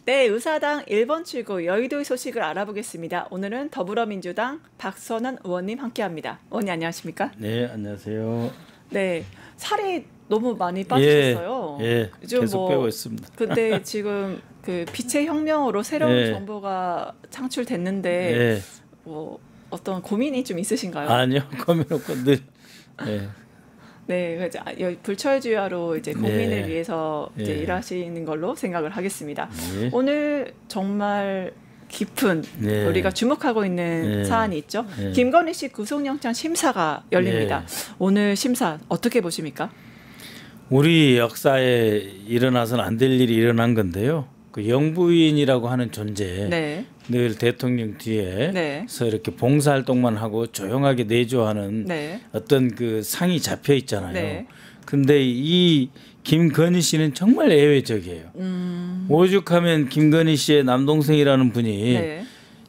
네, 의사당 1번 출구 여의도의 소식을 알아보겠습니다. 오늘은 더불어민주당 박선원 의원님 함께합니다. 의원님 안녕하십니까? 네, 안녕하세요. 네, 살이 너무 많이 빠지셨어요. 예, 계속 빼고 있습니다. 근데 지금 그 빛의 혁명으로 새로운 정부가 창출됐는데 뭐 어떤 고민이 좀 있으신가요? 아니요, 고민 없고 늘. 네, 불철주야로 이제 국민을 위해서 이제 일하시는 걸로 생각을 하겠습니다. 오늘 정말 깊은 우리가 주목하고 있는 사안이 있죠. 김건희 씨 구속영장 심사가 열립니다. 오늘 심사 어떻게 보십니까? 우리 역사에 일어나서는 안 될 일이 일어난 건데요. 그 영부인이라고 하는 존재, 늘 대통령 뒤에서 이렇게 봉사활동만 하고 조용하게 내조하는 어떤 그 상이 잡혀 있잖아요. 근데 이 김건희 씨는 정말 예외적이에요. 오죽하면 김건희 씨의 남동생이라는 분이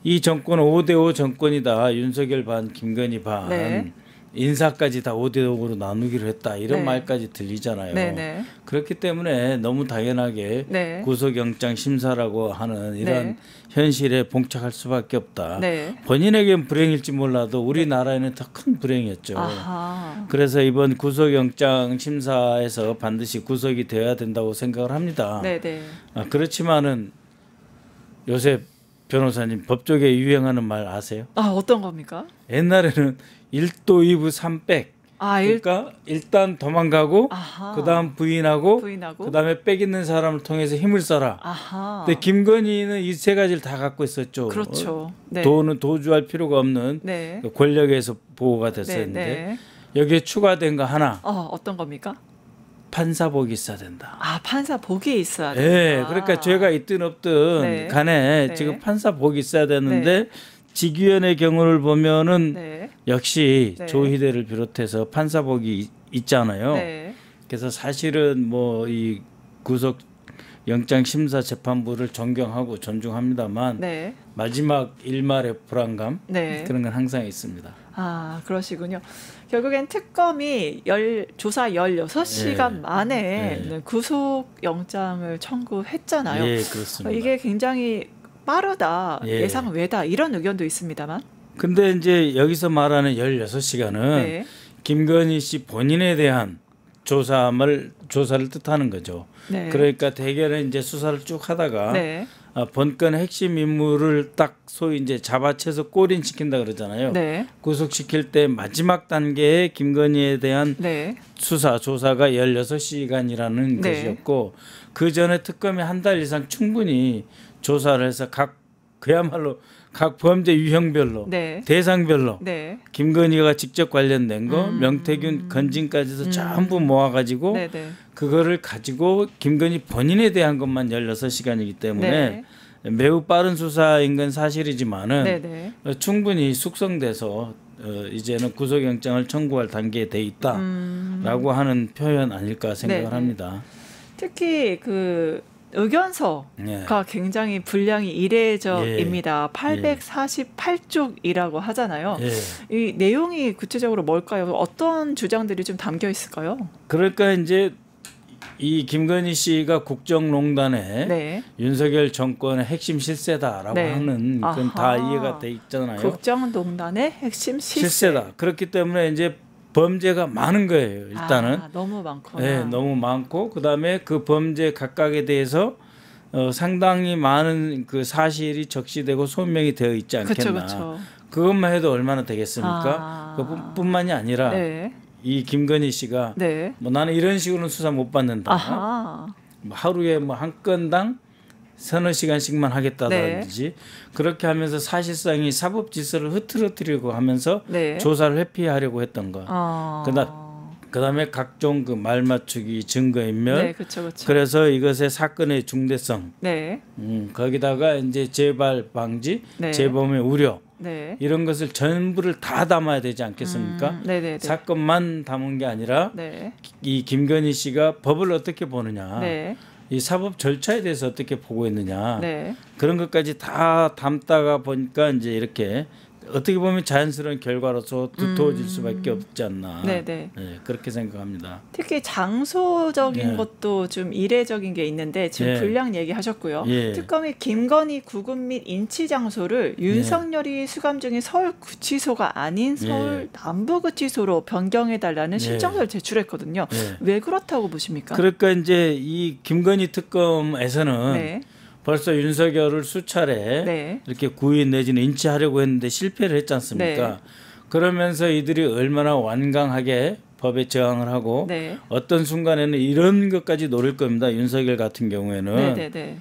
이 정권은 5대5 정권이다. 윤석열 반, 김건희 반. 인사까지 다 5대5로 나누기로 했다. 이런 말까지 들리잖아요. 그렇기 때문에 너무 당연하게 구속영장 심사라고 하는 이런 현실에 봉착할 수밖에 없다. 본인에겐 불행일지 몰라도 우리나라에는 더 큰 불행이었죠. 그래서 이번 구속영장 심사에서 반드시 구속이 되어야 된다고 생각을 합니다. 그렇지만은 요새 변호사님 법조계에 유행하는 말 아세요? 어떤 겁니까? 옛날에는 1도 2부 3백. 그러니까 일단 도망가고 그다음 부인하고 그다음에 빽 있는 사람을 통해서 힘을 써라. 근데 김건희는 이 세 가지를 다 갖고 있었죠. 그렇죠. 도는 도주할 필요가 없는 권력에서 보호가 됐었는데 여기에 추가된 거 하나. 어떤 겁니까? 판사복이 있어야 된다. 판사복이 있어야 된다. 그러니까 죄가 있든 없든 간에 지금 판사복이 있어야 되는데 직위원의 경우를 보면은 역시 조희대를 비롯해서 판사복이 있잖아요. 그래서 사실은 뭐 이 구속 영장 심사 재판부를 존경하고 존중합니다만 마지막 일말의 불안감 그런 건 항상 있습니다. 그러시군요. 결국엔 특검이 조사 16시간 만에 구속영장을 청구했잖아요. 그렇습니다. 이게 굉장히 빠르다, 예상 외다 이런 의견도 있습니다만. 근데 이제 여기서 말하는 16시간은 김건희 씨 본인에 대한 조사를 뜻하는 거죠. 그러니까 대개는 이제 수사를 쭉 하다가 본건의 핵심 인물을 딱 소위 이제 잡아채서 꼬린시킨다 그러잖아요. 구속시킬 때 마지막 단계에 김건희에 대한 조사가 16시간이라는 것이었고 그 전에 특검이 한 달 이상 충분히 조사를 해서 그야말로 각 범죄 유형별로 대상별로 김건희가 직접 관련된 거 명태균 건진까지도 전부 모아가지고 그거를 가지고 김건희 본인에 대한 것만 16시간이기 때문에 매우 빠른 수사인 건 사실이지만은 충분히 숙성돼서 이제는 구속영장을 청구할 단계에 돼 있다라고 하는 표현 아닐까 생각을 합니다. 특히 그 의견서가 굉장히 분량이 이례적입니다. 848쪽이라고 하잖아요. 이 내용이 구체적으로 뭘까요? 어떤 주장들이 좀 담겨 있을까요? 그러니까 이제 이 김건희 씨가 국정농단에 윤석열 정권의 핵심 실세다라고 하는 건 다 이해가 돼 있잖아요. 국정농단의 핵심 실세다. 그렇기 때문에 이제 범죄가 많은 거예요. 일단은 너무 많구나. 너무 많고 그다음에 그 범죄 각각에 대해서 상당히 많은 그 사실이 적시되고 소명이 되어 있지 않겠나. 그것만 해도 얼마나 되겠습니까? 그뿐만이 아니라 이 김건희 씨가 뭐 나는 이런 식으로는 수사 못 받는다. 뭐 하루에 뭐 한 건당 서너 시간씩만 하겠다든지 그렇게 하면서 사실상이 사법 질서를 흐트러뜨리고 하면서 조사를 회피하려고 했던 거. 그다음에 각종 그 말맞추기 증거인멸. 그래서 이것의 사건의 중대성. 거기다가 이제 재발 방지, 재범의 우려. 이런 것을 전부를 다 담아야 되지 않겠습니까? 사건만 담은 게 아니라 이 김건희 씨가 법을 어떻게 보느냐. 이 사법 절차에 대해서 어떻게 보고 있느냐 그런 것까지 다 담다가 보니까 이제 이렇게 어떻게 보면 자연스러운 결과로서 두터워질 수밖에 없지 않나. 네네. 네, 그렇게 생각합니다. 특히 장소적인 것도 좀 이례적인 게 있는데 지금 분량 얘기하셨고요. 특검이 김건희 구금 및 인치 장소를 윤석열이 수감 중인 서울구치소가 아닌 서울 남부구치소로 변경해달라는 신청서를 제출했거든요. 왜 그렇다고 보십니까? 그러니까 이제 이 김건희 특검에서는 벌써 윤석열을 수차례 이렇게 구인 내지는 인치하려고 했는데 실패를 했지 않습니까? 그러면서 이들이 얼마나 완강하게 법에 저항을 하고 어떤 순간에는 이런 것까지 노릴 겁니다. 윤석열 같은 경우에는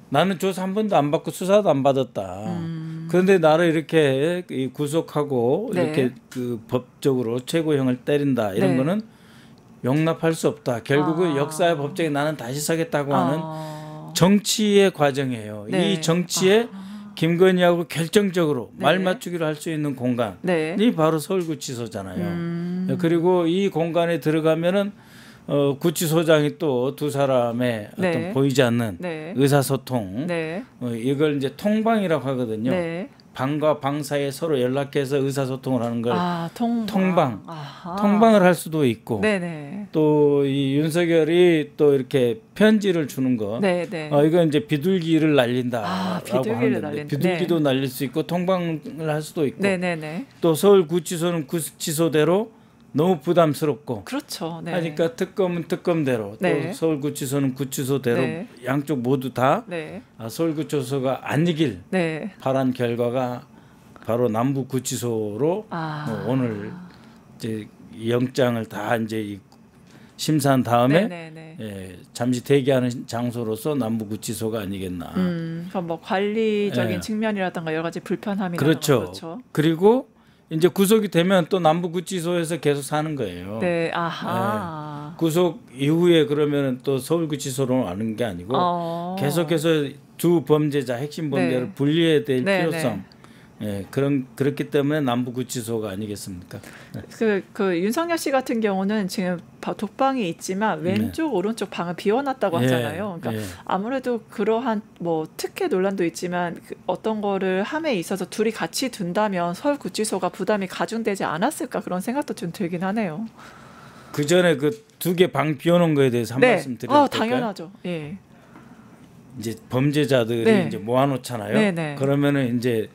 나는 조사 한 번도 안 받고 수사도 안 받았다. 그런데 나를 이렇게 구속하고 이렇게 그 법적으로 최고형을 때린다. 이런 거는 용납할 수 없다. 결국은 역사의 법정에 나는 다시 서겠다고 하는 정치의 과정이에요. 이 정치에 김건희하고 결정적으로 말 맞추기로 할 수 있는 공간이 바로 서울구치소잖아요. 그리고 이 공간에 들어가면은 구치소장이 또 두 사람의 어떤 보이지 않는 의사소통 이걸 이제 통방이라고 하거든요. 방과 방 사이에 서로 연락해서 의사소통을 하는 걸 통방. 통방을 할 수도 있고 또 이 윤석열이 또 이렇게 편지를 주는 거 이건 이제 비둘기를 날린다라고 하는데 비둘기도 날릴 수 있고 통방을 할 수도 있고 또 서울구치소는 구치소대로 너무 부담스럽고 그렇죠. 하니까 특검은 특검대로 또 서울구치소는 구치소대로 양쪽 모두 다 서울구치소가 아니길 바란 결과가 바로 남부구치소로 오늘 이제 영장을 다 이제 심사한 다음에 잠시 대기하는 장소로서 남부구치소가 아니겠나. 그러니까 뭐 관리적인 측면이라든가 여러 가지 불편함이 그렇죠. 그리고 이제 구속이 되면 또 남부구치소에서 계속 사는 거예요. 구속 이후에 그러면 또 서울구치소로 가는 게 아니고 계속해서 두 범죄자 핵심 범죄를 분리해야 될 필요성. 그렇기 때문에 남부구치소가 아니겠습니까? 그 윤석열 씨 같은 경우는 지금 독방이 있지만 왼쪽 오른쪽 방을 비워놨다고 하잖아요. 그러니까 아무래도 그러한 뭐 특혜 논란도 있지만 어떤 거를 함에 있어서 둘이 같이 둔다면 서울구치소가 부담이 가중되지 않았을까 그런 생각도 좀 들긴 하네요. 그 전에 그 두 개 방 비워놓은 거에 대해서 한 말씀 드려도 될까요? 당연하죠. 이제 범죄자들이 이제 모아놓잖아요. 그러면은 이제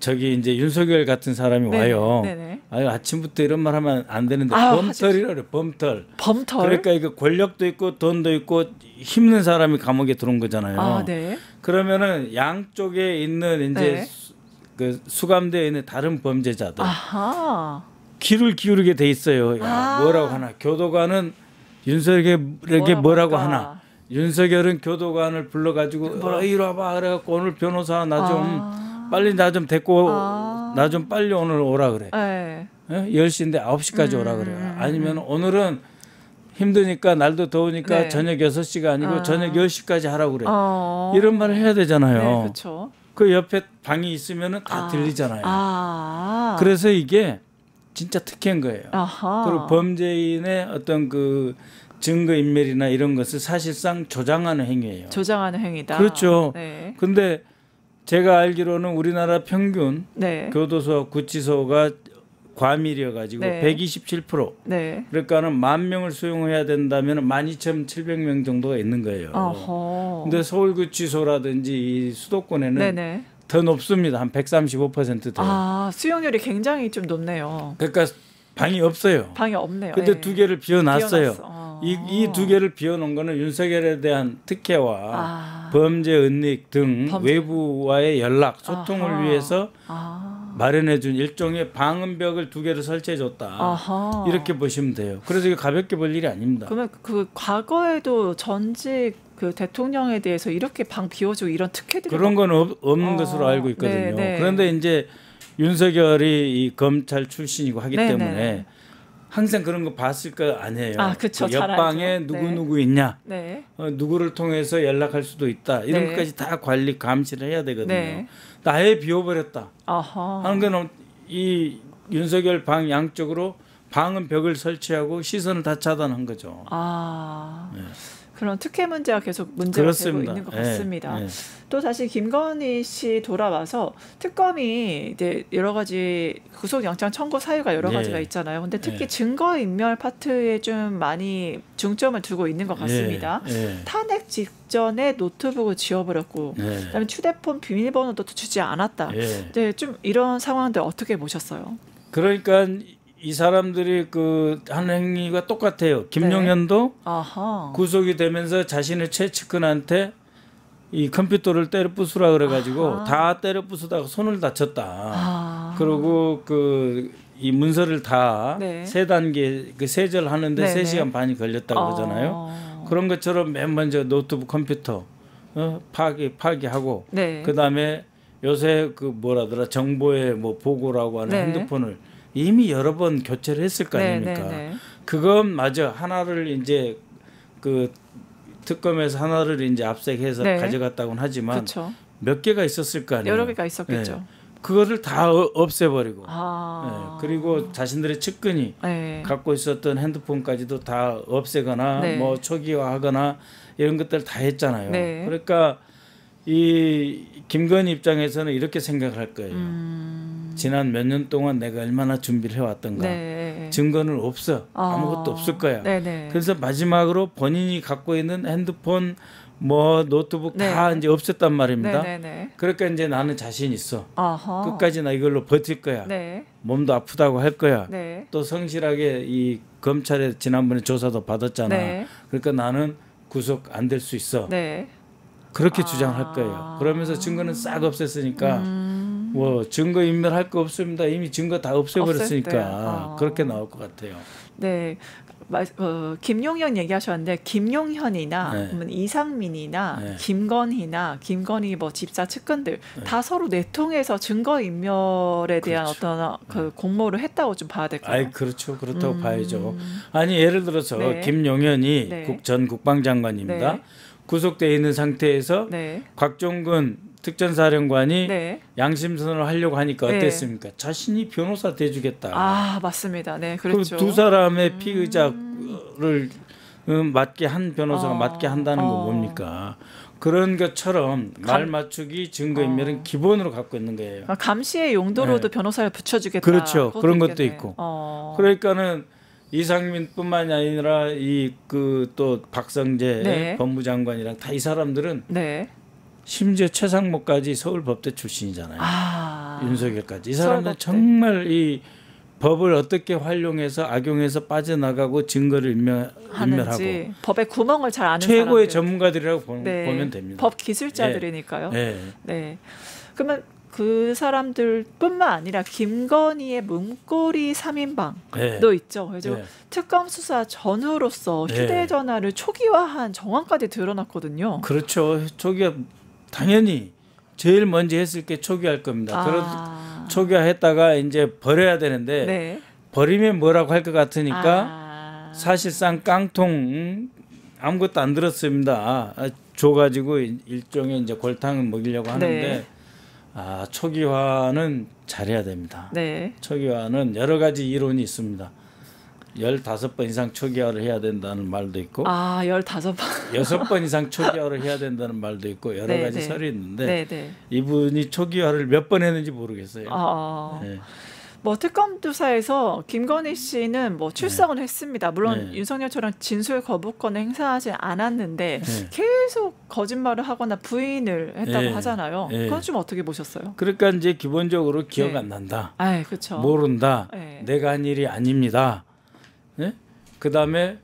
저기 이제 윤석열 같은 사람이 와요. 아침부터 이런 말 하면 안 되는데 범털이라 그래. 범털. 그러니까 이거 권력도 있고 돈도 있고 힘든 사람이 감옥에 들어온 거잖아요. 그러면은 양쪽에 있는 이제 그 수감되어 있는 다른 범죄자들 귀를 기울이게 돼 있어요. 야, 뭐라고 하나. 교도관은 윤석열에게 뭐라고 하나. 윤석열은 교도관을 불러가지고 이리 와봐 그래갖고 오늘 변호사 나 좀 빨리 나 좀 데리고 나 좀 빨리 오늘 오라 그래. 10시인데 9시까지 오라 그래요. 아니면 오늘은 힘드니까 날도 더우니까 저녁 6시가 아니고 저녁 10시까지 하라고 그래. 이런 말을 해야 되잖아요. 그 옆에 방이 있으면 다 들리잖아요. 그래서 이게 진짜 특혜인 거예요. 그리고 범죄인의 어떤 그 증거인멸이나 이런 것을 사실상 조장하는 행위예요. 조장하는 행위다. 그렇죠. 근데 제가 알기로는 우리나라 평균 교도소 구치소가 과밀이어 가지고 127%. 그러니까는 10,000명을 수용해야 된다면 12,700명 정도가 있는 거예요. 근데 서울구치소라든지 이 수도권에는 더 높습니다. 한 135% 돼요. 수용률이 굉장히 좀 높네요. 그러니까 방이 없어요. 방이 없네요. 근데 두 개를 비워놨어요. 이 두 개를 비워놓은 거는 윤석열에 대한 특혜와 범죄 은닉 등 외부와의 연락 소통을 위해서 마련해준 일종의 방음벽을 두 개를 설치해줬다. 이렇게 보시면 돼요. 그래서 이게 가볍게 볼 일이 아닙니다. 그러면 그 과거에도 전직 그 대통령에 대해서 이렇게 방 비워주고 이런 특혜들이 그런 건 없는 것으로 알고 있거든요. 그런데 이제 윤석열이 이 검찰 출신이고 하기 때문에 항상 그런 거 봤을 거 아니에요. 그쵸, 그 옆방에 누구 있냐, 누구를 통해서 연락할 수도 있다. 이런 것까지 다 관리 감시를 해야 되거든요. 아예 비워버렸다 하는 건 이 윤석열 방 양쪽으로 방음 벽을 설치하고 시선을 다 차단한 거죠. 그런 특혜 문제가 계속 문제가 그렇습니다. 되고 있는 것 같습니다. 또 다시 김건희 씨 돌아와서 특검이 이제 여러 가지 구속영장 청구 사유가 여러 가지가 있잖아요. 근데 특히 증거인멸 파트에 좀 많이 중점을 두고 있는 것 같습니다. 탄핵 직전에 노트북을 지워버렸고 그다음에 휴대폰 비밀번호도 주지 않았다. 네, 좀 이런 상황들 어떻게 보셨어요? 그러니까 이 사람들이 그 한 행위가 똑같아요. 김용현도 구속이 되면서 자신의 최측근한테 이 컴퓨터를 때려 부수라 그래가지고 다 때려 부수다가 손을 다쳤다. 그리고 그 이 문서를 다 세 단계 그 세절하는데 3시간 반이 걸렸다고 그러잖아요. 그런 것처럼 맨 먼저 노트북 컴퓨터 파기하고 그다음에 요새 그 뭐라더라 정보의 뭐 보고라고 하는 핸드폰을 이미 여러 번 교체를 했을 거 아닙니까? 그것마저 하나를 이제 그 특검에서 하나를 이제 압색해서 가져갔다고는 하지만 몇 개가 있었을 거 아니에요? 여러 개가 있었겠죠. 그거를 다 없애버리고 그리고 자신들의 측근이 갖고 있었던 핸드폰까지도 다 없애거나 뭐 초기화하거나 이런 것들 다 했잖아요. 그러니까 이 김건희 입장에서는 이렇게 생각할 거예요. 지난 몇 년 동안 내가 얼마나 준비를 해왔던가. 증거는 없어. 아무것도 없을 거야. 그래서 마지막으로 본인이 갖고 있는 핸드폰 뭐 노트북 다 이제 없앴단 말입니다. 그러니까 이제 나는 자신 있어. 끝까지 나 이걸로 버틸 거야. 몸도 아프다고 할 거야. 또 성실하게 이 검찰에 지난번에 조사도 받았잖아. 그러니까 나는 구속 안 될 수 있어. 그렇게 주장할 거예요. 그러면서 증거는 싹 없앴으니까 뭐 증거 인멸할 거 없습니다. 이미 증거 다 없애버렸으니까 그렇게 나올 것 같아요. 네. 김용현 얘기하셨는데 김용현이나 이상민이나 김건희나 김건희 뭐 집사 측근들 다 서로 내통해서 증거 인멸에 대한 어떤 그 공모를 했다고 좀 봐야 될까요? 아이 그렇죠. 그렇다고 봐야죠. 아니 예를 들어서 김용현이 전 국방장관입니다. 구속되어 있는 상태에서 곽종근 특전사령관이 양심선언을 하려고 하니까 어땠습니까? 자신이 변호사 대주겠다. 맞습니다. 네, 그렇죠. 그 두 사람의 피의자를 맞게 한 변호사가 맞게 한다는 거 뭡니까? 그런 것처럼 말 맞추기 증거인멸은 기본으로 갖고 있는 거예요. 감시의 용도로도 변호사를 붙여주겠다. 그렇죠. 그런 것도 있고. 그러니까는 이상민뿐만이 아니라 이 그 또 박성재 법무장관이랑 다 이 사람들은 심지어 최상목까지 서울법대 출신이잖아요. 윤석열까지. 이 사람들 정말 이 법을 어떻게 활용해서 악용해서 빠져나가고 증거를 인멸하고 법의 구멍을 잘 아는 최고의 사람들. 전문가들이라고 보면 됩니다. 법 기술자들이니까요. 그러면 그 사람들뿐만 아니라 김건희의 문고리 3인방도 있죠. 그래서 특검 수사 전후로서 휴대전화를 초기화한 정황까지 드러났거든요. 그렇죠. 초기화 당연히 제일 먼저 했을 게 초기화할 겁니다. 초기화했다가 이제 버려야 되는데 버리면 뭐라고 할 것 같으니까 사실상 깡통 아무것도 안 들었습니다. 줘가지고 일종의 이제 골탕을 먹이려고 하는데 초기화는 잘해야 됩니다. 초기화는 여러 가지 이론이 있습니다. 15번 이상 초기화를 해야 된다는 말도 있고 15번 6번 이상 초기화를 해야 된다는 말도 있고 여러 가지 설이 있는데 이분이 초기화를 몇 번 했는지 모르겠어요. 뭐 특검 조사에서 김건희 씨는 뭐 출석은 했습니다. 물론 윤석열처럼 진술 거부권을 행사하지 않았는데 계속 거짓말을 하거나 부인을 했다고 하잖아요. 그건 좀 어떻게 보셨어요? 그러니까 이제 기본적으로 기억 안 난다. 그렇죠. 모른다. 내가 한 일이 아닙니다. 그다음에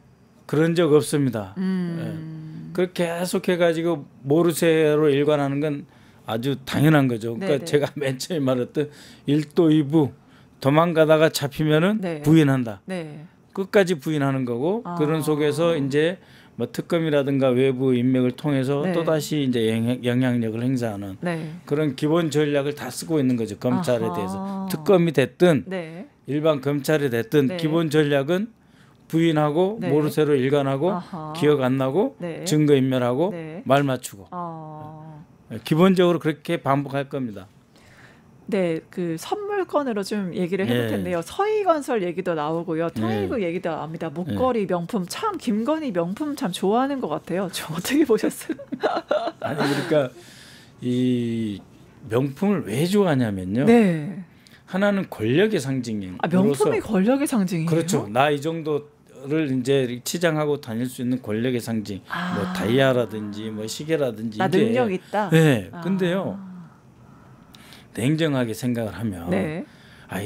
그런 적 없습니다. 그렇게 계속 해가지고 모르쇠로 일관하는 건 아주 당연한 거죠. 그러니까 제가 맨 처음에 말했던 1도 2부 도망가다가 잡히면은 부인한다. 끝까지 부인하는 거고 그런 속에서 이제 뭐 특검이라든가 외부 인맥을 통해서 또 다시 이제 영향력을 행사하는 그런 기본 전략을 다 쓰고 있는 거죠. 검찰에 대해서 특검이 됐든 일반 검찰이 됐든 기본 전략은 부인하고 모르쇠로 일관하고 기억 안 나고 증거 인멸하고 말 맞추고 기본적으로 그렇게 반복할 겁니다. 네, 그 선물권으로 좀 얘기를 해볼 텐데요. 서희건설 얘기도 나오고요. 통일부 얘기도 나옵니다. 목걸이 명품 참 김건희 명품 참 좋아하는 것 같아요. 저 어떻게 보셨어요? 아니 그러니까 이 명품을 왜 좋아하냐면요. 네. 하나는 권력의 상징인. 명품이 권력의 상징이에요? 그렇죠. 나 이 정도를 이제 치장하고 다닐 수 있는 권력의 상징. 뭐 다이아라든지 뭐 시계라든지. 나 능력 있다. 네. 근데요. 냉정하게 생각을 하면 네.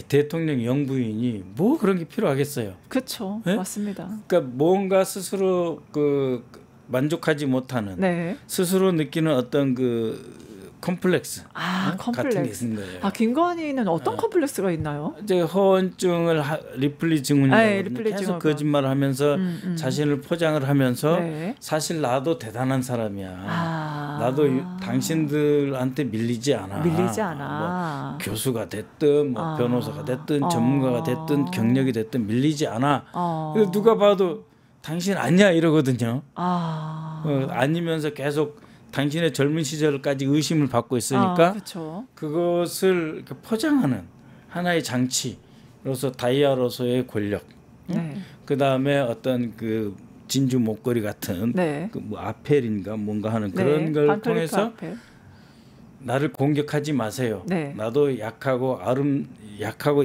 대통령 영부인이 뭐 그런 게 필요하겠어요. 그렇죠. 네? 맞습니다. 그러니까 뭔가 스스로 그 만족하지 못하는 네. 스스로 느끼는 어떤 그 컴플렉스 컴플렉스. 같은 게 있는 거예요. 김건희는 어떤 컴플렉스가 있나요? 이제 허언증을 리플리 증후군이라고 계속 거짓말을 하면서 자신을 포장을 하면서 사실 나도 대단한 사람이야. 나도 당신들한테 밀리지 않아. 뭐 교수가 됐든 뭐 변호사가 됐든 전문가가 됐든 경력이 됐든 밀리지 않아. 누가 봐도 당신 아니야 이러거든요. 아니면서 계속 당신의 젊은 시절까지 의심을 받고 있으니까 그것을 이렇게 포장하는 하나의 장치로서 다이아로서의 권력, 그 다음에 어떤 그 진주 목걸이 같은 그 뭐 아펠인가 뭔가 하는 그런 걸 통해서 나를 공격하지 마세요. 나도 약하고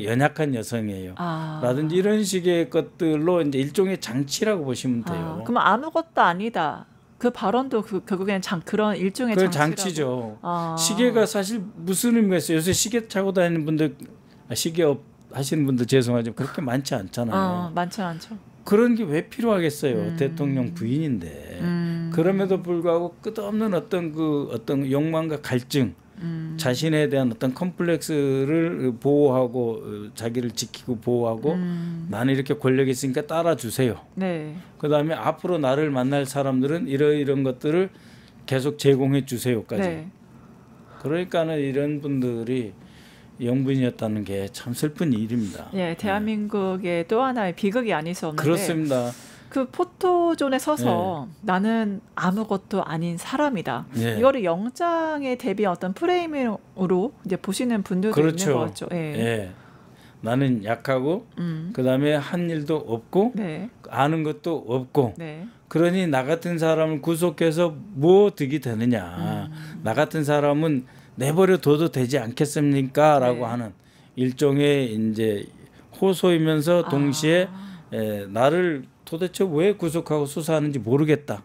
연약한 여성이에요. 라든지 이런 식의 것들로 이제 일종의 장치라고 보시면 돼요. 그럼 아무것도 아니다. 그 발언도 결국에는 그런 일종의 장치죠. 시계가 사실 무슨 의미가 있어요? 요새 시계 차고 다니는 분들, 시계업 하시는 분들 죄송하지만 그렇게 많지 않잖아요. 많지 않죠. 그런 게 왜 필요하겠어요? 대통령 부인인데. 그럼에도 불구하고 끝없는 어떤 욕망과 갈증, 자신에 대한 어떤 컴플렉스를 보호하고 자기를 지키고 보호하고 나는 이렇게 권력이 있으니까 따라주세요. 그다음에 앞으로 나를 만날 사람들은 이런 것들을 계속 제공해 주세요까지. 그러니까는 이런 분들이 영부인이었다는 게 참 슬픈 일입니다. 대한민국의 또 하나의 비극이 아닐 수 없는데. 그렇습니다. 그 포토존에 서서 나는 아무것도 아닌 사람이다. 이거를 영장에 대비한 어떤 프레임으로 이제 보시는 분들도 있는 것 같죠. 나는 약하고 그다음에 한 일도 없고 아는 것도 없고 그러니 나 같은 사람을 구속해서 뭐 득이 되느냐. 나 같은 사람은 내버려 둬도 되지 않겠습니까? 라고 하는 일종의 이제 호소이면서 동시에 나를 도대체 왜 구속하고 수사하는지 모르겠다.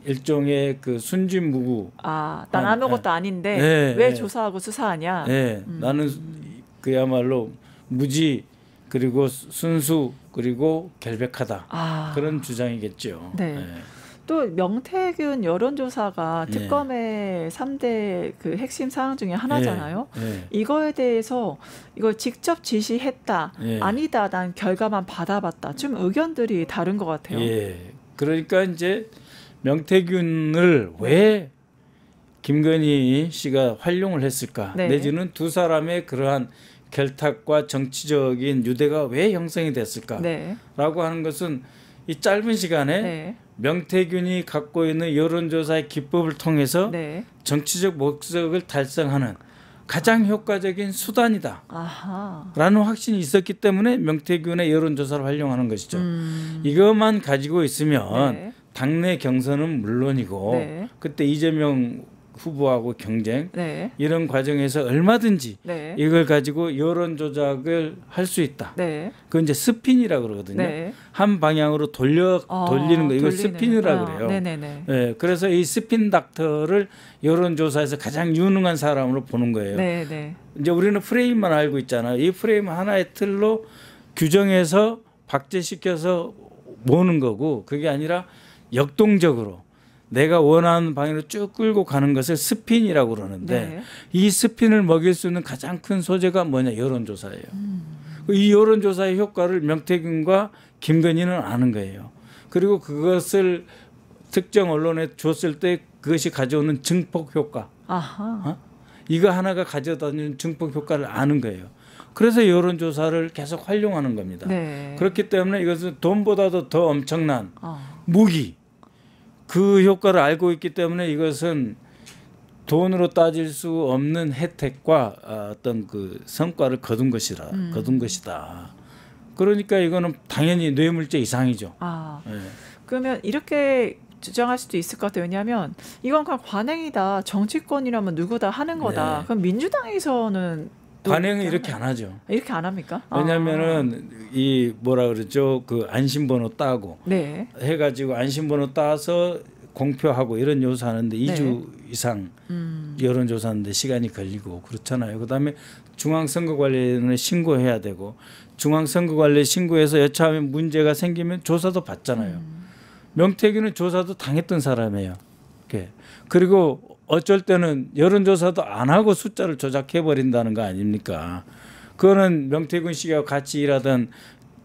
일종의 그 순진무구. 난 아무것도 아닌데 왜 조사하고 수사하냐. 나는 그야말로 무지 그리고 순수 그리고 결백하다. 그런 주장이겠죠. 또 명태균 여론조사가 특검의 3대 그 핵심 사항 중에 하나잖아요. 이거에 대해서 이걸 직접 지시했다. 아니다. 난 결과만 받아봤다. 좀 의견들이 다른 것 같아요. 그러니까 이제 명태균을 왜 김건희 씨가 활용을 했을까? 내지는 두 사람의 그러한 결탁과 정치적인 유대가 왜 형성이 됐을까? 라고 하는 것은 이 짧은 시간에 명태균이 갖고 있는 여론조사의 기법을 통해서 정치적 목적을 달성하는 가장 효과적인 수단이다. 라는 확신이 있었기 때문에 명태균의 여론조사를 활용하는 것이죠. 이것만 가지고 있으면 당내 경선은 물론이고 그때 이재명 후보하고 경쟁 이런 과정에서 얼마든지 이걸 가지고 여론 조작을 할 수 있다. 그건 이제 스핀이라고 그러거든요. 한 방향으로 돌리는 거 이걸 스핀이라고 그래요. 그래서 이 스핀 닥터를 여론 조사에서 가장 유능한 사람으로 보는 거예요. 이제 우리는 프레임만 알고 있잖아요. 이 프레임 하나의 틀로 규정해서 박제시켜서 모으는 거고 그게 아니라 역동적으로 내가 원하는 방향으로 쭉 끌고 가는 것을 스핀이라고 그러는데 이 스핀을 먹일 수 있는 가장 큰 소재가 뭐냐 여론조사예요. 이 여론조사의 효과를 명태균과 김건희는 아는 거예요. 그리고 그것을 특정 언론에 줬을 때 그것이 가져오는 증폭 효과. 이거 하나가 가져다주는 증폭 효과를 아는 거예요. 그래서 여론조사를 계속 활용하는 겁니다. 그렇기 때문에 이것은 돈보다도 더 엄청난 무기. 그 효과를 알고 있기 때문에 이것은 돈으로 따질 수 없는 혜택과 어떤 그 성과를 거둔 것이다. 그러니까 이거는 당연히 뇌물죄 이상이죠. 네. 그러면 이렇게 주장할 수도 있을 것 같아요. 왜냐하면 이건 그냥 관행이다. 정치권이라면 누구다 하는 거다. 네. 그럼 민주당에서는 관행은 이렇게 안 하죠. 이렇게 안 합니까? 왜냐하면은 이 뭐라 그러죠? 그 안심번호 따고 네. 해가지고 안심번호 따서 공표하고 이런 요소하는데 2주 이상 여론조사하는데 시간이 걸리고 그렇잖아요. 그다음에 중앙선거관리위원회에 신고해야 되고 중앙선거관리에 신고해서 여차하면 문제가 생기면 조사도 받잖아요. 명태균은 조사도 당했던 사람이에요. 그리고 어쩔 때는 여론조사도 안 하고 숫자를 조작해버린다는 거 아닙니까? 그거는 명태균 씨가 같이 일하던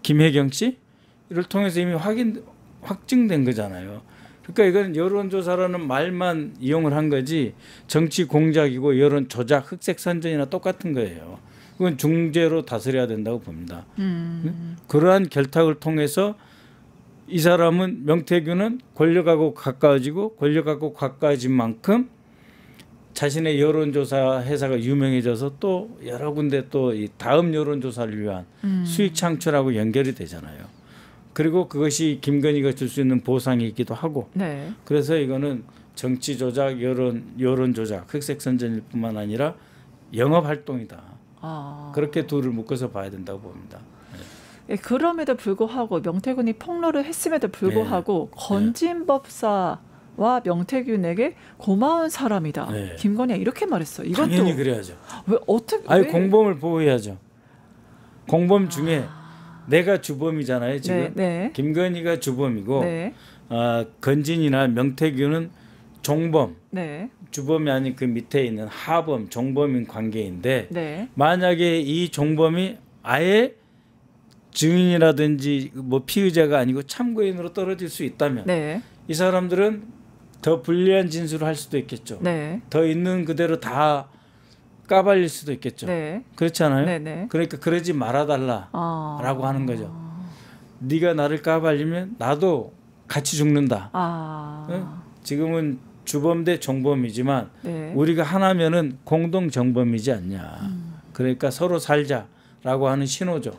김혜경 씨를 통해서 이미 확증된 거잖아요. 그러니까 이건 여론조사라는 말만 이용을 한 거지 정치 공작이고 여론 조작, 흑색 선전이나 똑같은 거예요. 그건 중죄로 다스려야 된다고 봅니다. 그러한 결탁을 통해서 이 사람은 명태균은 권력하고 가까워지고 권력하고 가까워진 만큼 자신의 여론조사 회사가 유명해져서 또 여러 군데 또 이 다음 여론조사를 위한 수익 창출하고 연결이 되잖아요. 그리고 그것이 김건희가 줄 수 있는 보상이기도 하고. 네. 그래서 이거는 정치 조작, 여론 조작, 흑색 선전일 뿐만 아니라 영업 활동이다. 그렇게 둘을 묶어서 봐야 된다고 봅니다. 네. 그럼에도 불구하고 명태균이 폭로를 했음에도 불구하고 네. 건진 법사와 명태균에게 고마운 사람이다. 네. 김건희가 이렇게 말했어요. 이것도 당연히 그래야죠. 왜 어떻게? 아니 공범을 보호해야죠. 공범 중에 내가 주범이잖아요. 지금 네, 네. 김건희가 주범이고 네. 건진이나 명태균은 종범, 네. 주범이 아닌 그 밑에 있는 하범, 종범인 관계인데 네. 만약에 이 종범이 아예 증인이라든지 뭐 피의자가 아니고 참고인으로 떨어질 수 있다면 네. 이 사람들은 더 불리한 진술을 할 수도 있겠죠. 네. 더 있는 그대로 다 까발릴 수도 있겠죠. 네. 그렇지 않아요? 네네. 그러니까 그러지 말아달라라고 하는 거죠. 네가 나를 까발리면 나도 같이 죽는다. 지금은 주범 대 종범이지만 네. 우리가 하나면은 공동 정범이지 않냐. 그러니까 서로 살자라고 하는 신호죠.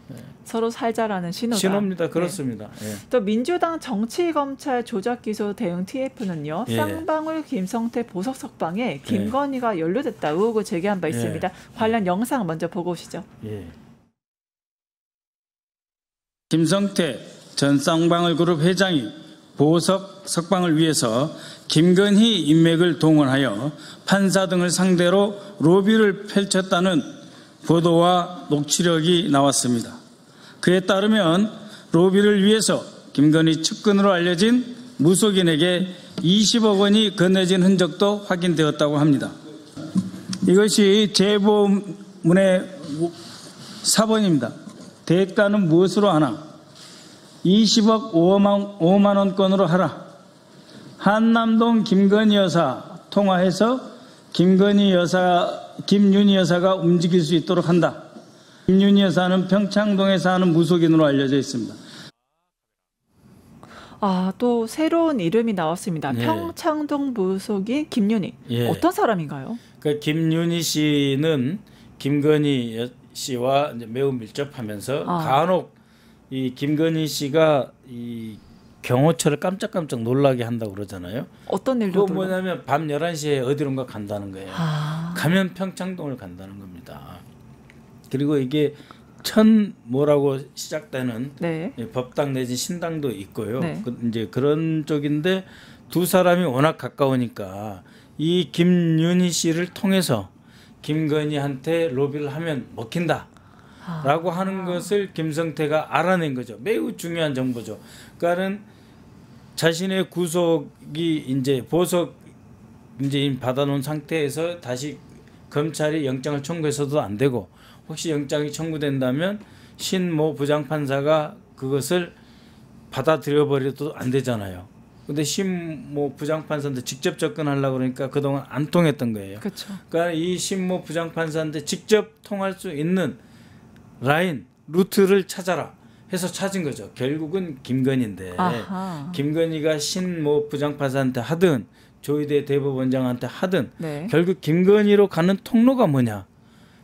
네. 서로 살자라는 신호입니다. 그렇습니다. 네. 네. 또 민주당 정치검찰 조작기소 대응 TF는요. 예. 쌍방울 김성태 보석 석방에 김건희가 연루됐다 의혹을 제기한 바 있습니다. 예. 관련 영상 먼저 보고 오시죠. 예. 김성태 전 쌍방울 그룹 회장이 보석 석방을 위해서 김건희 인맥을 동원하여 판사 등을 상대로 로비를 펼쳤다는 보도와 녹취록이 나왔습니다. 그에 따르면 로비를 위해서 김건희 측근으로 알려진 무속인에게 20억 원이 건네진 흔적도 확인되었다고 합니다. 이것이 제보문의 사본입니다. 대가는 무엇으로 하나? 20억 5만 원권으로 하라. 한남동 김건희 여사 통화해서 김윤희 여사가 움직일 수 있도록 한다. 김윤희 여사는 평창동에 사는 무속인으로 알려져 있습니다. 또 새로운 이름이 나왔습니다. 네. 평창동 무속인 김윤희. 예. 어떤 사람인가요? 그러니까 김윤희 씨는 김건희 씨와 이제 매우 밀접하면서 간혹 이 김건희 씨가 이 경호처를 깜짝깜짝 놀라게 한다고 그러잖아요. 어떤 일도? 그거 뭐냐면 밤 11시에 어디론가 간다는 거예요. 가면 평창동을 간다는 겁니다. 그리고 이게 뭐라고 시작되는 네. 법당 내지 신당도 있고요. 네. 이제 그런 쪽인데 두 사람이 워낙 가까우니까 이 김윤희 씨를 통해서 김건희한테 로비를 하면 먹힌다라고 하는 것을 김성태가 알아낸 거죠. 매우 중요한 정보죠. 그러니까는 자신의 구속이 이제 보석 인재인 받아놓은 상태에서 다시 검찰이 영장을 청구해서도 안 되고 혹시 영장이 청구된다면 신모 부장판사가 그것을 받아들여 버려도 안 되잖아요. 근데 신모 부장판사한테 직접 접근하려고 그러니까 그동안 안 통했던 거예요. 그쵸. 그러니까 이 신모 부장판사한테 직접 통할 수 있는 루트를 찾아라 해서 찾은 거죠. 결국은 김건희인데 김건희가 신모 부장판사한테 하든 조희대 대법원장한테 하든 결국 김건희로 가는 통로가 뭐냐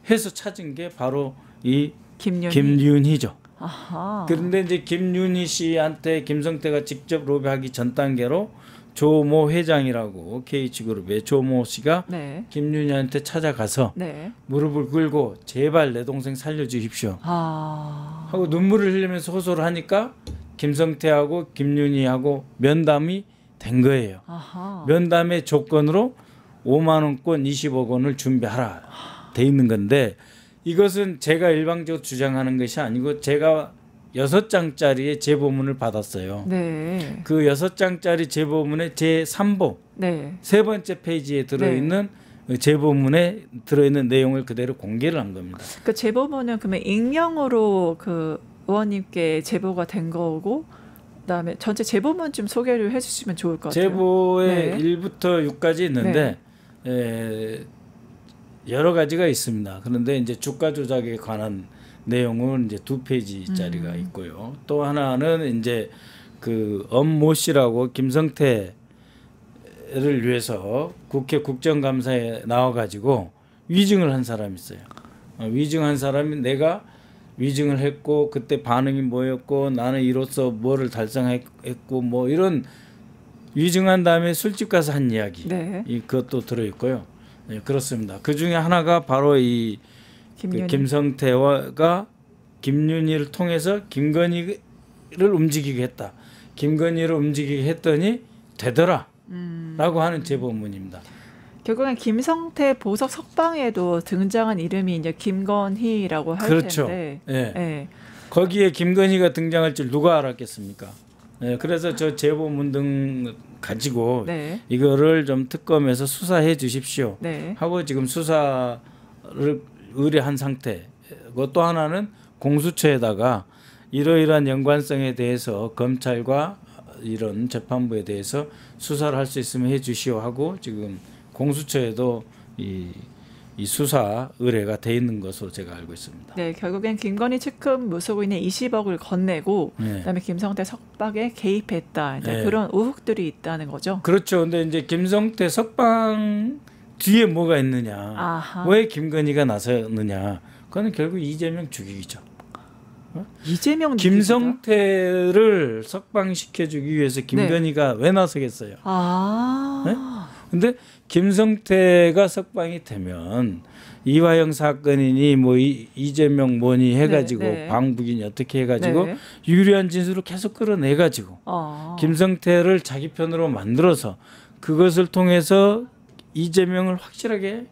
해서 찾은 게 바로 이 김윤희죠. 아하. 그런데 이제 김윤희 씨한테 김성태가 직접 로비하기 전 단계로 조모 회장이라고 KH그룹의 조모 씨가 김윤희한테 찾아가서 무릎을 꿇고 제발 내 동생 살려주십시오 하고 눈물을 흘리면서 호소를 하니까 김성태하고 김윤희하고 면담이 된 거예요. 아하. 면담의 조건으로 5만 원권 20억 원을 준비하라 돼 있는 건데 이것은 제가 일방적으로 주장하는 것이 아니고 제가 6장짜리의 제보문을 받았어요. 네. 그 6장짜리 제보문의 제3보 세 번째 페이지에 들어있는 제보문에 들어있는 내용을 그대로 공개를 한 겁니다. 그 제보문은 그러면 익명으로 그 의원님께 제보가 된 거고 그다음에 전체 제보문 좀 소개를 해주시면 좋을 것 같아요. 제보에 1부터 6까지 있는데 여러 가지가 있습니다. 그런데 이제 주가 조작에 관한 내용은 이제 2페이지짜리가 있고요. 또 하나는 이제 그 엄모 씨라고 김성태를 위해서 국회 국정감사에 나와가지고 위증을 한 사람이 있어요. 위증한 사람이 내가 위증을 했고 그때 반응이 뭐였고 나는 이로써 뭐를 달성했고 뭐 이런 위증한 다음에 술집 가서 한 이야기 그것도 들어있고요. 네, 그렇습니다. 그 중에 하나가 바로 이 김성태가 김윤희를 통해서 김건희를 움직이게 했다. 김건희를 움직이게 했더니 되더라 라고 하는 제보문입니다. 결국엔 김성태 보석 석방에도 등장한 이름이 이제 김건희라고 할 텐데 거기에 김건희가 등장할 줄 누가 알았겠습니까? 그래서 저 제보문 등 가지고 이거를 좀 특검에서 수사해 주십시오 하고 지금 수사를 의뢰한 상태고 또 하나는 공수처에다가 이러이러한 연관성에 대해서 검찰과 이런 재판부에 대해서 수사를 할 수 있으면 해 주시오 하고 지금 공수처에도 이 수사 의뢰가 돼 있는 것으로 제가 알고 있습니다. 네, 결국엔 김건희 측근 무소부인의 20억을 건네고 그다음에 김성태 석방에 개입했다. 그런 의혹들이 있다는 거죠. 그렇죠. 근데 이제 김성태 석방 뒤에 뭐가 있느냐, 왜 김건희가 나서느냐, 그거는 결국 이재명 죽이기죠. 이재명 김성태를 석방시켜주기 위해서 김건희가 왜 나서겠어요? 근데 김성태가 석방이 되면 이화영 사건이니 뭐 이재명 뭐니 해가지고 방북이니 어떻게 해가지고 유리한 진술을 계속 끌어내가지고 김성태를 자기 편으로 만들어서 그것을 통해서 이재명을 확실하게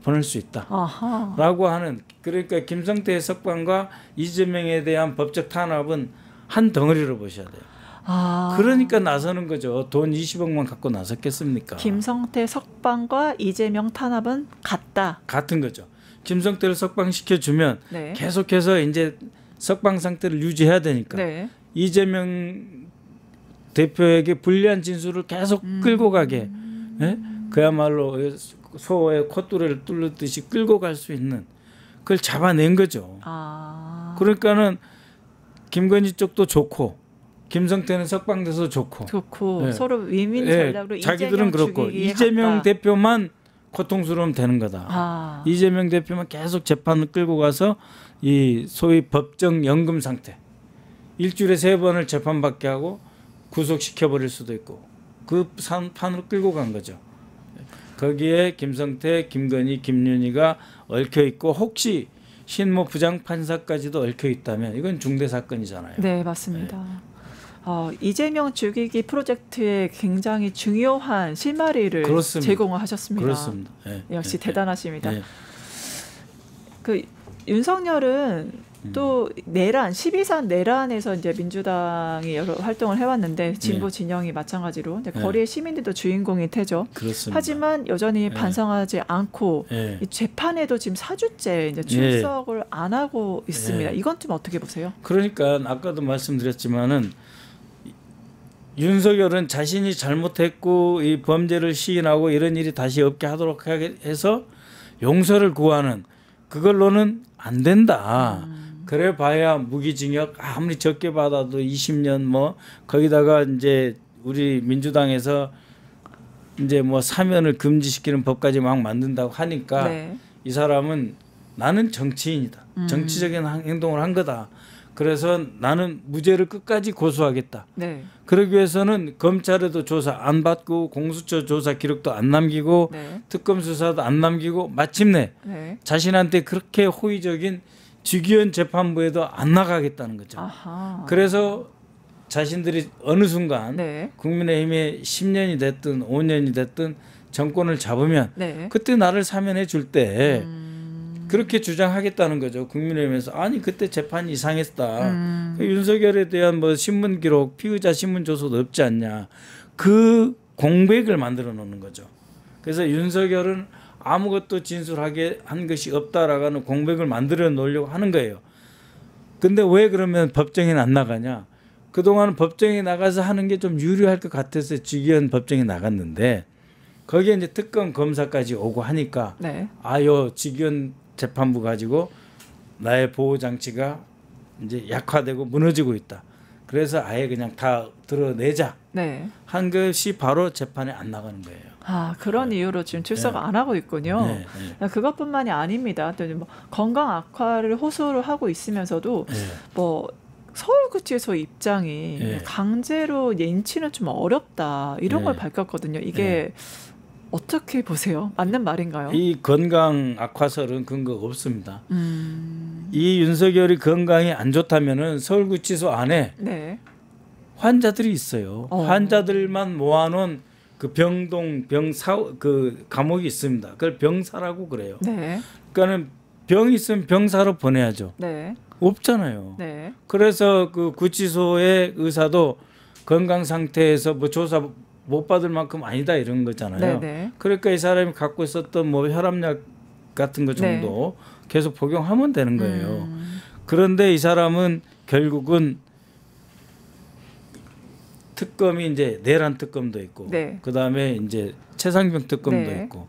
보낼 수 있다라고 하는, 그러니까 김성태의 석방과 이재명에 대한 법적 탄압은 한 덩어리로 보셔야 돼요. 그러니까 나서는 거죠. 돈 20억만 갖고 나섰겠습니까? 김성태 석방과 이재명 탄압은 같은 거죠. 김성태를 석방시켜주면 계속해서 이제 석방 상태를 유지해야 되니까 이재명 대표에게 불리한 진술을 계속 끌고 가게 그야말로 소의 콧뚜레를 뚫듯이 끌고 갈 수 있는 그걸 잡아낸 거죠. 그러니까는 김건희 쪽도 좋고 김성태는 석방돼서 좋고 서로 윈윈 전략으로 자기들은 그렇고 이재명 대표만 고통스러우면 되는 거다. 이재명 대표만 계속 재판을 끌고 가서 이 소위 법정 연금 상태, 일주일에 3번을 재판받게 하고 구속시켜버릴 수도 있고 그 판으로 끌고 간 거죠. 거기에 김성태, 김건희, 김윤희가 얽혀 있고 혹시 신모 부장판사까지도 얽혀 있다면 이건 중대 사건이잖아요. 네, 맞습니다. 이재명 죽이기 프로젝트에 굉장히 중요한 실마리를 제공을 하셨습니다. 그렇습니다. 역시 대단하십니다. 그 윤석열은 또 내란 12.3 내란에서 이제 민주당이 여러 활동을 해왔는데 진보 진영이 마찬가지로 거리의 시민들도 주인공이 되죠. 그렇습니다. 하지만 여전히 반성하지 않고 이 재판에도 지금 4주째 이제 출석을 안 하고 있습니다. 이건 좀 어떻게 보세요? 그러니까 아까도 말씀드렸지만은 윤석열은 자신이 잘못했고 이 범죄를 시인하고 이런 일이 다시 없게 하도록 해서 용서를 구하는, 그걸로는 안 된다. 그래 봐야 무기징역 아무리 적게 받아도 20년 뭐 거기다가 이제 우리 민주당에서 이제 뭐 사면을 금지시키는 법까지 막 만든다고 하니까 네. 이 사람은 나는 정치인이다. 정치적인 행동을 한 거다. 그래서 나는 무죄를 끝까지 고수하겠다. 네. 그러기 위해서는 검찰에도 조사 안 받고 공수처 조사 기록도 안 남기고 네. 특검 수사도 안 남기고 마침내 네. 자신한테 그렇게 호의적인 주기현 재판부에도 안 나가겠다는 거죠. 아하. 그래서 자신들이 어느 순간 네. 국민의힘에 10년이 됐든 5년이 됐든 정권을 잡으면 네. 그때 나를 사면해 줄 때 그렇게 주장하겠다는 거죠. 국민의힘에서 아니 그때 재판이 이상했다. 그 윤석열에 대한 뭐 신문 기록, 피의자 신문 조서도 없지 않냐. 그 공백을 만들어 놓는 거죠. 그래서 윤석열은 아무것도 진술하게 한 것이 없다라는 공백을 만들어 놓으려고 하는 거예요. 근데 왜 그러면 법정에 안 나가냐? 그동안 법정에 나가서 하는 게 좀 유리할 것 같아서 주기현 법정에 나갔는데 거기에 이제 특검 검사까지 오고 하니까 네. 아요 주기현 재판부 가지고 나의 보호 장치가 이제 약화되고 무너지고 있다. 그래서 아예 그냥 다 드러내자 네. 한 것이 바로 재판에 안 나가는 거예요. 아 그런 네. 이유로 지금 출석 네. 안 하고 있군요. 네. 네. 그것뿐만이 아닙니다. 또 뭐 건강 악화를 호소를 하고 있으면서도 네. 뭐 서울구치소 입장이 네. 강제로 인치는 좀 어렵다 이런 네. 걸 밝혔거든요. 이게 네. 어떻게 보세요? 맞는 말인가요? 이 건강 악화설은 근거 없습니다. 이 윤석열이 건강이 안 좋다면은 서울구치소 안에 네. 환자들이 있어요. 환자들만 모아놓은 그 병동 그 감옥이 있습니다. 그걸 병사라고 그래요. 네. 그러니까는 병이 있으면 병사로 보내야죠. 네. 없잖아요. 네. 그래서 그 구치소의 의사도 건강 상태에서 뭐 조사 못 받을 만큼 아니다 이런 거잖아요. 네네. 그러니까 이 사람이 갖고 있었던 뭐 혈압약 같은 거 정도 네. 계속 복용하면 되는 거예요. 그런데 이 사람은 결국은 특검이 이제 내란 특검도 있고 네. 그다음에 이제 최상병 특검도 네. 있고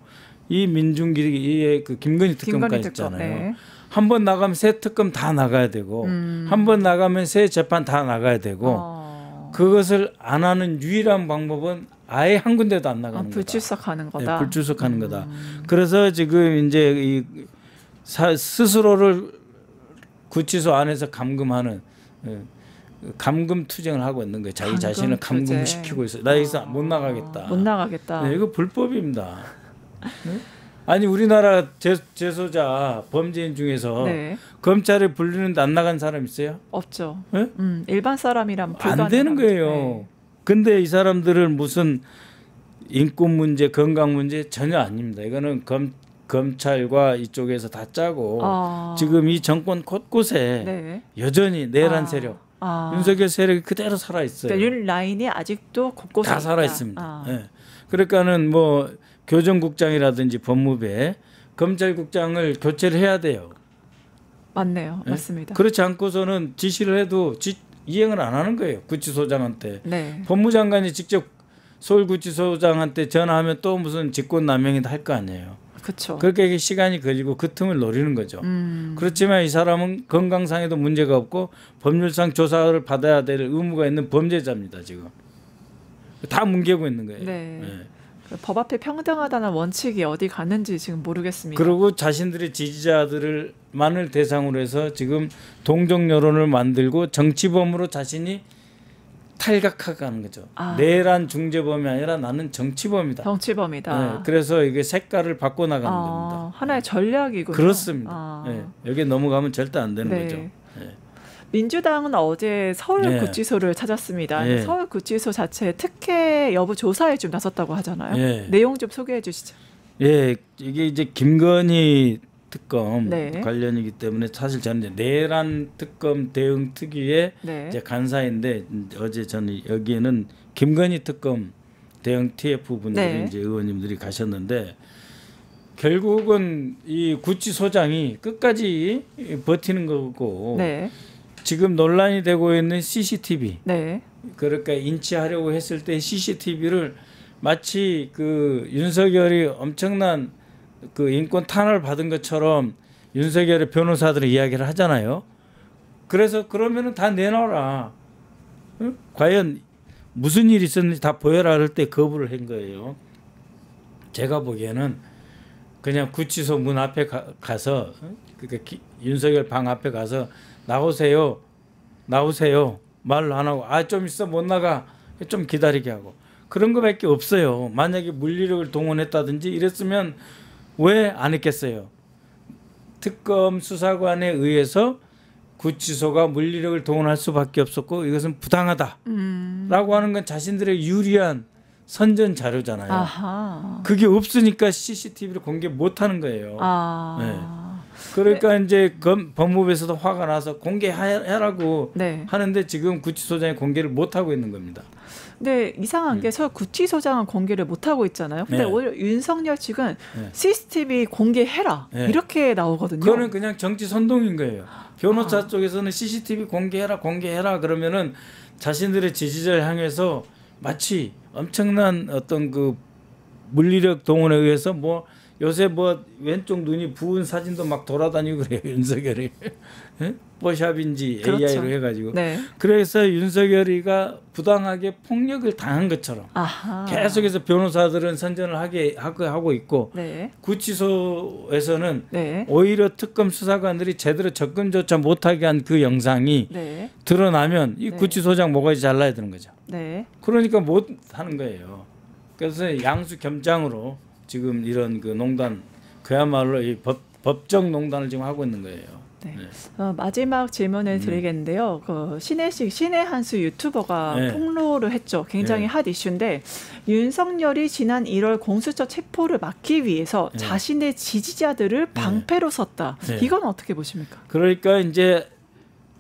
이 민중기의 그 김건희 특검까지 있잖아요. 네. 한 번 나가면 새 특검 다 나가야 되고 한 번 나가면 새 재판 다 나가야 되고 그것을 안 하는 유일한 방법은 아예 한 군데도 안 나가는 거다. 불출석하는 거다. 네, 불출석하는 거다. 그래서 지금 이제 이 스스로를 구치소 안에서 감금하는 감금 투쟁을 하고 있는 거예요. 자기 자신을 감금시키고 있어요. 나 여기서 못 나가겠다. 못 나가겠다. 네, 이거 불법입니다. 네? 아니 우리나라 재소자 범죄인 중에서 네. 검찰에 불리는데 안 나간 사람 있어요? 없죠. 네? 일반 사람이라면 안 되는 거예요. 네. 근데 이 사람들은 무슨 인권 문제, 건강 문제 전혀 아닙니다. 이거는 검찰과 이쪽에서 다 짜고 지금 이 정권 곳곳에 네. 여전히 내란 세력, 윤석열 세력이 그대로 살아 있어요. 그러니까 라인이 아직도 곳곳에 다 살아 있습니다. 네. 그러니까는 뭐 교정국장이라든지 법무부에 검찰국장을 교체를 해야 돼요. 맞네요. 네? 맞습니다. 그렇지 않고서는 지시를 해도 이행을 안 하는 거예요. 구치소장한테. 네. 법무장관이 직접 서울구치소장한테 전화하면 또 무슨 직권남용이다 할 거 아니에요. 그렇죠. 그렇게 시간이 걸리고 그 틈을 노리는 거죠. 그렇지만 이 사람은 건강상에도 문제가 없고 법률상 조사를 받아야 될 의무가 있는 범죄자입니다. 지금. 다 뭉개고 있는 거예요. 네. 네. 법 앞에 평등하다는 원칙이 어디 갔는지 지금 모르겠습니다. 그리고 자신들의 지지자들만을 대상으로 해서 지금 동정 여론을 만들고 정치범으로 자신이 탈각하는 거죠. 내란 중재범이 아니라 나는 정치범이다. 정치범이다. 네, 그래서 이게 색깔을 바꿔나가는 겁니다. 하나의 전략이군요. 그렇습니다. 네, 여기에 넘어가면 절대 안 되는 네. 거죠. 네. 민주당은 어제 서울구치소를 찾았습니다. 네. 서울구치소 자체 특혜 여부 조사에 좀 나섰다고 하잖아요. 네. 내용 좀 소개해 주시죠. 예, 이게 이제 김건희 특검 네. 관련이기 때문에 사실 저는 이제 내란 특검 대응 특위의 네. 이제 간사인데 어제 저는 여기에는 김건희 특검 대응 TF 분들이 네. 이제 의원님들이 가셨는데 결국은 이 구치소장이 끝까지 버티는 거고. 네. 지금 논란이 되고 있는 CCTV. 네. 그러니까 인치하려고 했을 때 CCTV를 마치 그 윤석열이 엄청난 그 인권 탄압을 받은 것처럼 윤석열의 변호사들이 이야기를 하잖아요. 그래서 그러면은 다 내놔라. 응? 과연 무슨 일이 있었는지 다 보여라 할 때 거부를 한 거예요. 제가 보기에는 그냥 구치소 문 앞에 가서 그러니까 윤석열 방 앞에 가서 나오세요 말로 안 하고 좀 있어 못 나가 좀 기다리게 하고 그런 거밖에 없어요. 만약에 물리력을 동원했다든지 이랬으면 왜 안 했겠어요. 특검 수사관에 의해서 구치소가 물리력을 동원할 수밖에 없었고 이것은 부당하다라고 하는 건 자신들의 유리한 선전 자료잖아요. 아하. 그게 없으니까 CCTV를 공개 못하는 거예요. 네. 그러니까 이제 법무부에서도 화가 나서 공개하라고 하는데 지금 구치소장이 공개를 못하고 있는 겁니다. 네, 이상한 게 서울 구치소장은 공개를 못하고 있잖아요. 근데 오히려 윤석열 측은 CCTV 공개해라 이렇게 나오거든요. 그거는 그냥 정치 선동인 거예요. 변호사 쪽에서는 CCTV 공개해라 그러면은 자신들의 지지자를 향해서 마치 엄청난 어떤 그 물리력 동원에 의해서 뭐 요새 뭐 왼쪽 눈이 부은 사진도 막 돌아다니고 그래요. 윤석열이. 뽀샵인지 그렇죠. AI로 해가지고. 네. 그래서 윤석열이가 부당하게 폭력을 당한 것처럼 아하. 계속해서 변호사들은 선전을 하고 있고 네. 구치소에서는 네. 오히려 특검 수사관들이 제대로 접근조차 못하게 한 그 영상이 네. 드러나면 이 구치소장 모가지 잘라야 되는 거죠. 네. 그러니까 못 하는 거예요. 그래서 양수 겸장으로 지금 이런 그 농단 그야말로 이 법정 농단을 지금 하고 있는 거예요. 네. 네. 마지막 질문을 드리겠는데요. 그 신의 한수 유튜버가 네. 폭로를 했죠. 굉장히 네. 핫 이슈인데 윤석열이 지난 1월 공수처 체포를 막기 위해서 네. 자신의 지지자들을 방패로 썼다. 네. 이건 어떻게 보십니까? 그러니까 이제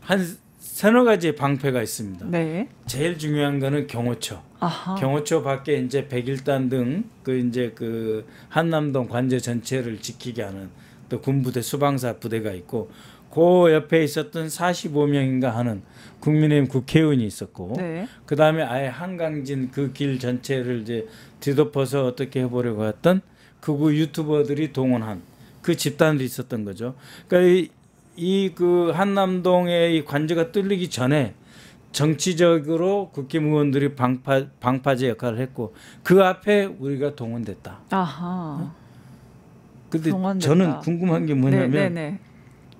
한 서너 가지의 방패가 있습니다. 네. 제일 중요한 거는 경호처. 아하. 경호처 밖에 이제 101단 등 그 이제 그 한남동 관제 전체를 지키게 하는 또 군부대 수방사 부대가 있고 그 옆에 있었던 45명인가 하는 국민의힘 국회의원이 있었고 네. 그 다음에 아예 한강진 그 길 전체를 이제 뒤덮어서 어떻게 해보려고 했던 극우 유튜버들이 동원한 그 집단들이 있었던 거죠. 그러니까 이 그 한남동의 이 관제가 뚫리기 전에 정치적으로 국회의원들이 방파제 역할을 했고 그 앞에 우리가 동원됐다. 아하. 근데 저는 궁금한 게 뭐냐면 네네네.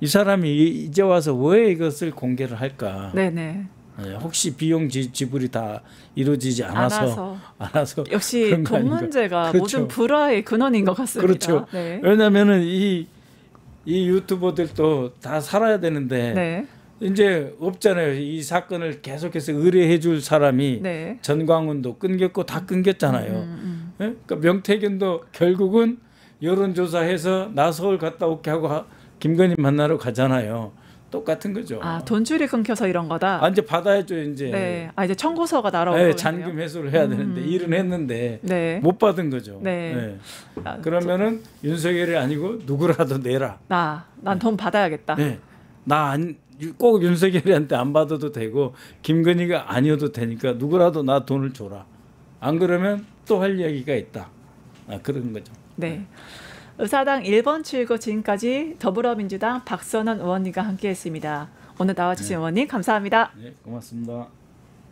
이 사람이 이제 와서 왜 이것을 공개를 할까? 네네. 혹시 비용 지불이 다 이루어지지 않아서 역시 돈 문제가 그렇죠. 모든 불화의 근원인 것 같습니다. 그렇죠. 네. 왜냐하면은 이 유튜버들도 다 살아야 되는데 네. 이제 없잖아요. 이 사건을 계속해서 의뢰해 줄 사람이 네. 전광훈도 끊겼고 다 끊겼잖아요. 네? 그러니까 명태균도 결국은 여론조사해서 나 서울 갔다 올게 하고 김건희 만나러 가잖아요. 똑같은 거죠. 돈줄이 끊겨서 이런 거다. 이제 받아야죠 이제. 네. 이제 청구서가 날아오고. 네, 잔금 회수를 해야 되는데 일은 했는데 네. 못 받은 거죠. 네. 네. 그러면은 윤석열이 아니고 누구라도 내라. 난 돈 받아야겠다. 네. 꼭 윤석열이한테 안 받아도 되고 김건희가 아니어도 되니까 누구라도 나 돈을 줘라. 안 그러면 또 할 이야기가 있다. 그런 거죠. 네. 의사당 1번 출구 지금까지 더불어민주당 박선원 의원님과 함께했습니다. 오늘 나와주신 의원님 감사합니다. 네, 고맙습니다.